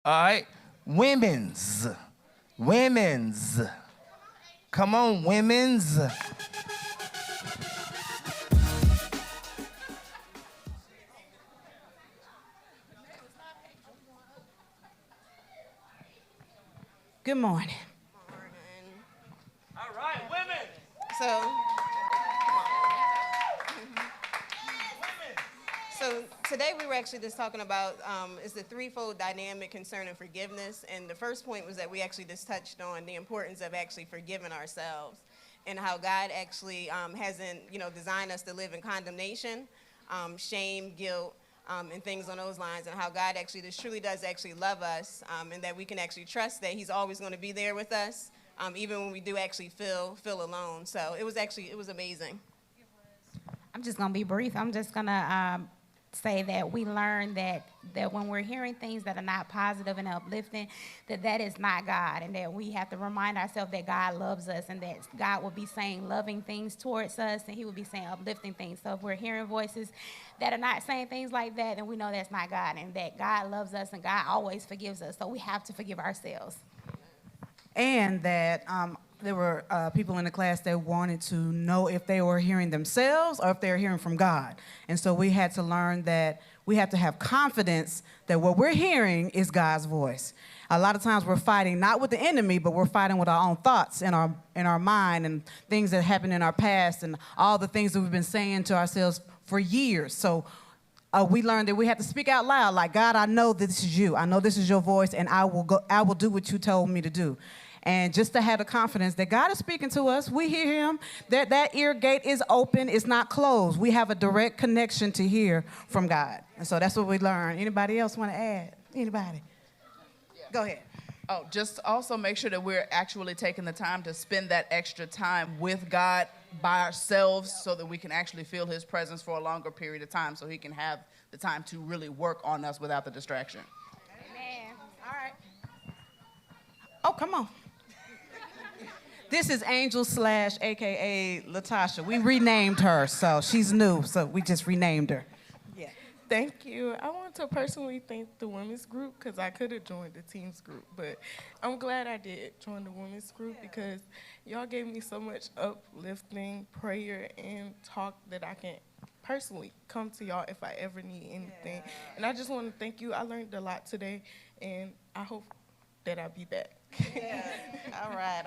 All right. Women's. Women's. Come on, women's. Good morning. All right, women. So today we were actually just talking about is the threefold dynamic concerning forgiveness. And the first point was that we actually just touched on the importance of actually forgiving ourselves and how God actually hasn't, designed us to live in condemnation, shame, guilt, and things on those lines, and how God actually just truly does actually love us, and that we can actually trust that he's always going to be there with us, even when we do actually feel alone. So it was amazing. I'm just going to be brief. I'm just going to say that we learned that when we're hearing things that are not positive and uplifting, that is not God, and that we have to remind ourselves that God loves us and that God will be saying loving things towards us and he will be saying uplifting things. So if we're hearing voices that are not saying things like that, then we know that's not God, and that God loves us and God always forgives us. So we have to forgive ourselves. And that there were people in the class that wanted to know if they were hearing themselves or if they were hearing from God. And so we had to learn that we have to have confidence that what we're hearing is God's voice. A lot of times we're fighting not with the enemy, but we're fighting with our own thoughts in our mind and things that happened in our past and all the things that we've been saying to ourselves for years. So we learned that we have to speak out loud, like, God, I know this is you. I know this is your voice, and I will do what you told me to do. And just to have the confidence that God is speaking to us, we hear him, that ear gate is open, it's not closed. We have a direct connection to hear from God. And so that's what we learned. Anybody else want to add? Anybody? Yeah. Go ahead. Oh, just also make sure that we're actually taking the time to spend that extra time with God by ourselves so that we can actually feel his presence for a longer period of time so he can have the time to really work on us without the distraction. Amen. All right. Oh, come on. This is Angel / AKA Latasha. We renamed her, so she's new, so we just renamed her. Yeah. Thank you. I want to personally thank the women's group because I could have joined the team's group, but I'm glad I did join the women's group because y'all gave me so much uplifting prayer and talk that I can personally come to y'all if I ever need anything. Yeah. And I just want to thank you. I learned a lot today, and I hope that I'll be back. Yeah. All right.